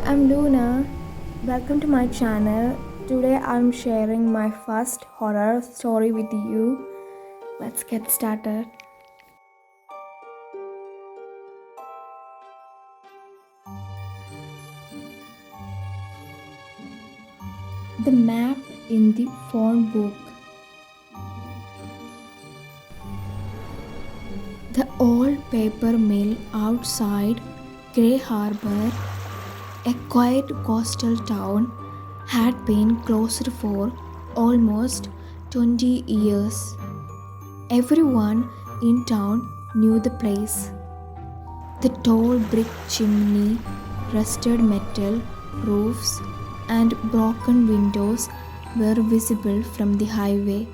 I'm Luna. Welcome to my channel. Today I'm sharing my first horror story with you. Let's get started. The map in the phone book. The old paper mill outside Grey Harbor, a quiet coastal town, had been closed for almost 20 years. Everyone in town knew the place. The tall brick chimney, rusted metal roofs, and broken windows were visible from the highway.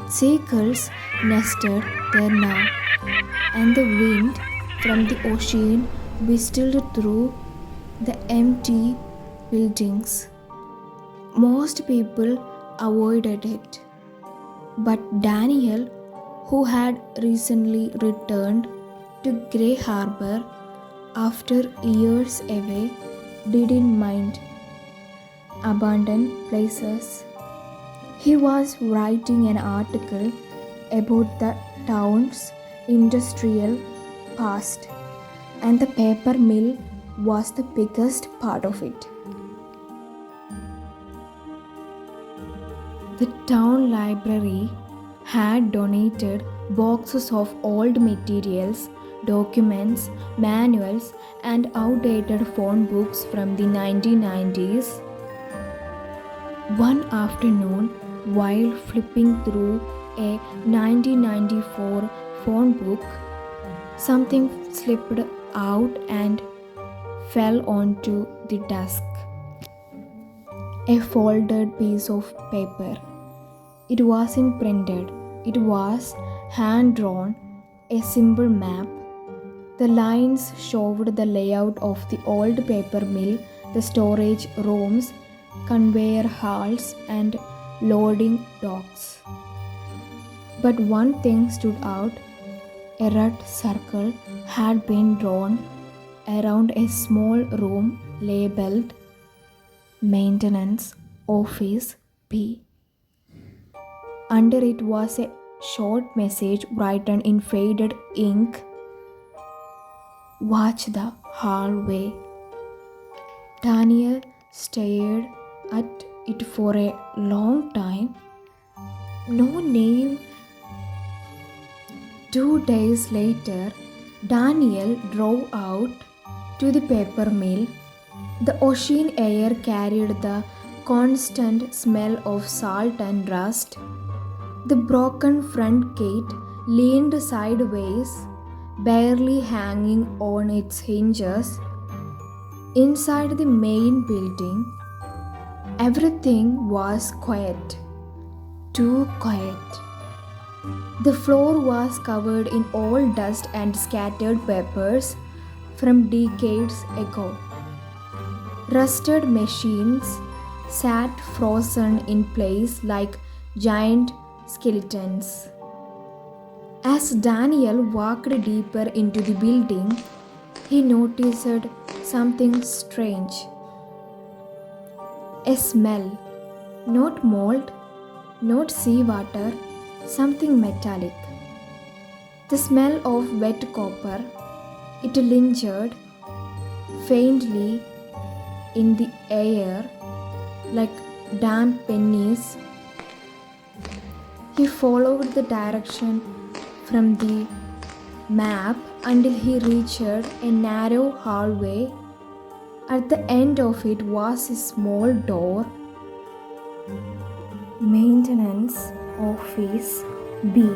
Seagulls nested there now, and the wind from the ocean whistled through the empty buildings. Most people avoided it, but Daniel, who had recently returned to Grey Harbor after years away, didn't mind abandoned places. He was writing an article about the town's industrial past, and the paper mill was the biggest part of it. The town library had donated boxes of old materials, documents, manuals, and outdated phone books from the 1990s. One afternoon, while flipping through a 1994 phone book, something slipped out and fell onto the desk. A folded piece of paper. It wasn't printed, it was hand drawn, a simple map. The lines showed the layout of the old paper mill, the storage rooms, conveyor halls, and loading docks. But one thing stood out. A red circle had been drawn around a small room labeled Maintenance Office B. Under it was a short message written in faded ink. Watch the hallway. Daniel stared at it for a long time. No name. 2 days later, Daniel drove out to the paper mill. The ocean air carried the constant smell of salt and rust. The broken front gate leaned sideways, barely hanging on its hinges. Inside the main building, everything was quiet, too quiet. The floor was covered in old dust and scattered papers from decades ago. Rusted machines sat frozen in place like giant skeletons. As Daniel walked deeper into the building, he noticed something strange. A smell, not mold, not seawater, something metallic. The smell of wet copper. It lingered faintly in the air like damp pennies. He followed the direction from the map until he reached a narrow hallway. At the end of it was a small door. Maintenance Office B.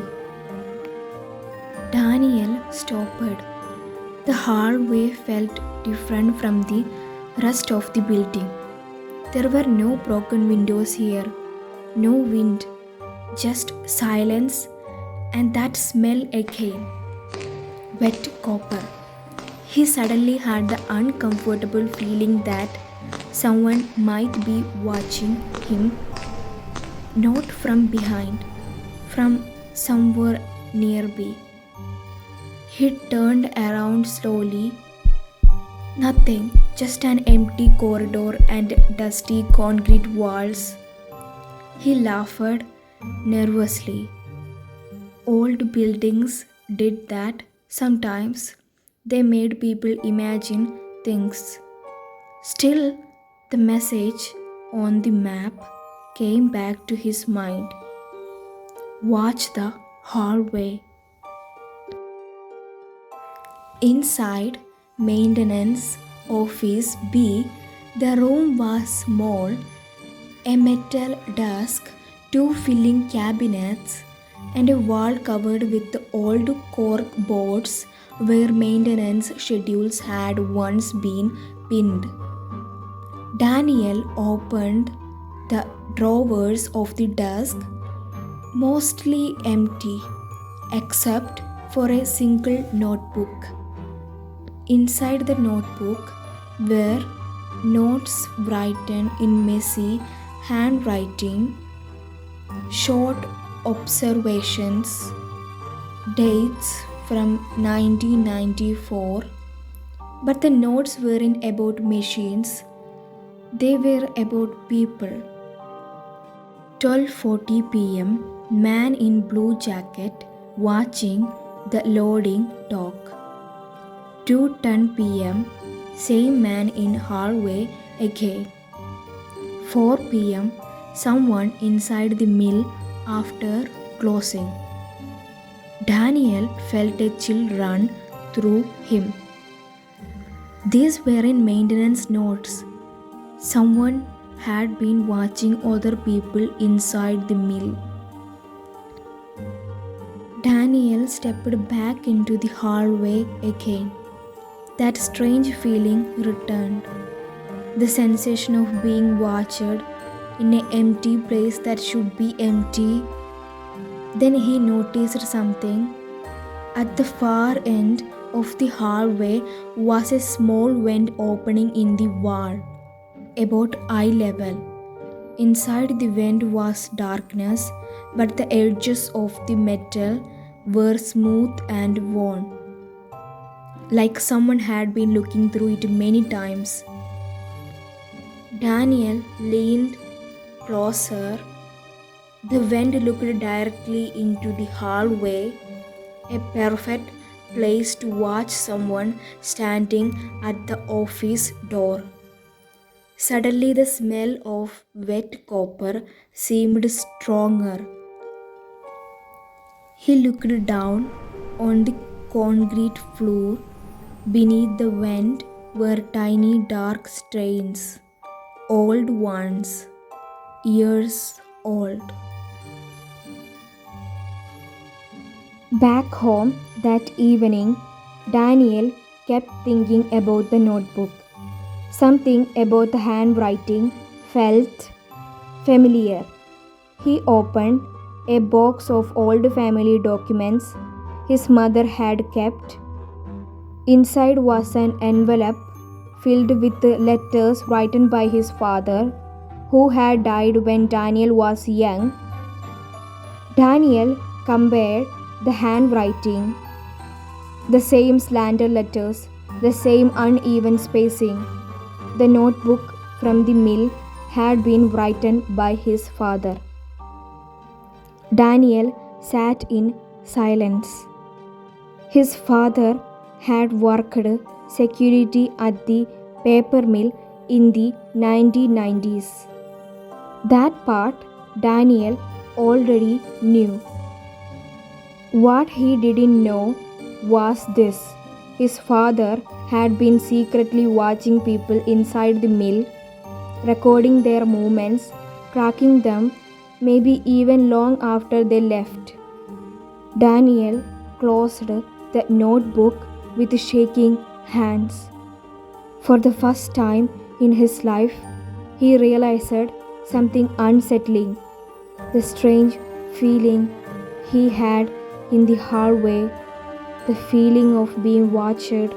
Daniel stopped. The hallway felt different from the rest of the building. There were no broken windows here, no wind, just silence and that smell again. Wet copper. He suddenly had the uncomfortable feeling that someone might be watching him, not from behind, from somewhere nearby. He turned around slowly. Nothing, just an empty corridor and dusty concrete walls. He laughed nervously. Old buildings did that sometimes. They made people imagine things. Still, the message on the map came back to his mind. Watch the hallway. Inside maintenance office B, the room was small, a metal desk, two filling cabinets, and a wall covered with old cork boards where maintenance schedules had once been pinned. Daniel opened the drawers of the desk, mostly empty, except for a single notebook. Inside the notebook were notes written in messy handwriting, short observations, dates from 1994. But the notes weren't about machines, they were about people. 12:40 p.m. Man in blue jacket watching the loading dock. 2:10 p.m. Same man in hallway again. 4 p.m. Someone inside the mill after closing. Daniel felt a chill run through him. These weren't maintenance notes. Someone had been watching other people inside the mill. Daniel stepped back into the hallway again. That strange feeling returned. The sensation of being watched in an empty place that should be empty. Then he noticed something. At the far end of the hallway was a small vent opening in the wall, about eye level. Inside the vent was darkness, but the edges of the metal were smooth and worn, like someone had been looking through it many times. Daniel leaned closer. The vent looked directly into the hallway, a perfect place to watch someone standing at the office door. Suddenly, the smell of wet copper seemed stronger. He looked down on the concrete floor. Beneath the vent were tiny dark stains, old ones, years old. Back home that evening, Daniel kept thinking about the notebook. Something about the handwriting felt familiar. He opened a box of old family documents his mother had kept. Inside was an envelope filled with letters written by his father, who had died when Daniel was young. Daniel compared the handwriting, the same slanted letters, the same uneven spacing. The notebook from the mill had been written by his father. Daniel sat in silence. His father had worked security at the paper mill in the 1990s. That part Daniel already knew. What he didn't know was this: his father had been secretly watching people inside the mill, recording their movements, tracking them, maybe even long after they left. Daniel closed the notebook with shaking hands. For the first time in his life, he realized something unsettling. The strange feeling he had in the hallway, the feeling of being watched,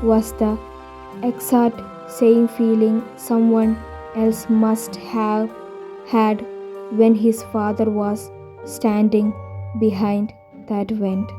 was the exact same feeling someone else must have had when his father was standing behind that vent.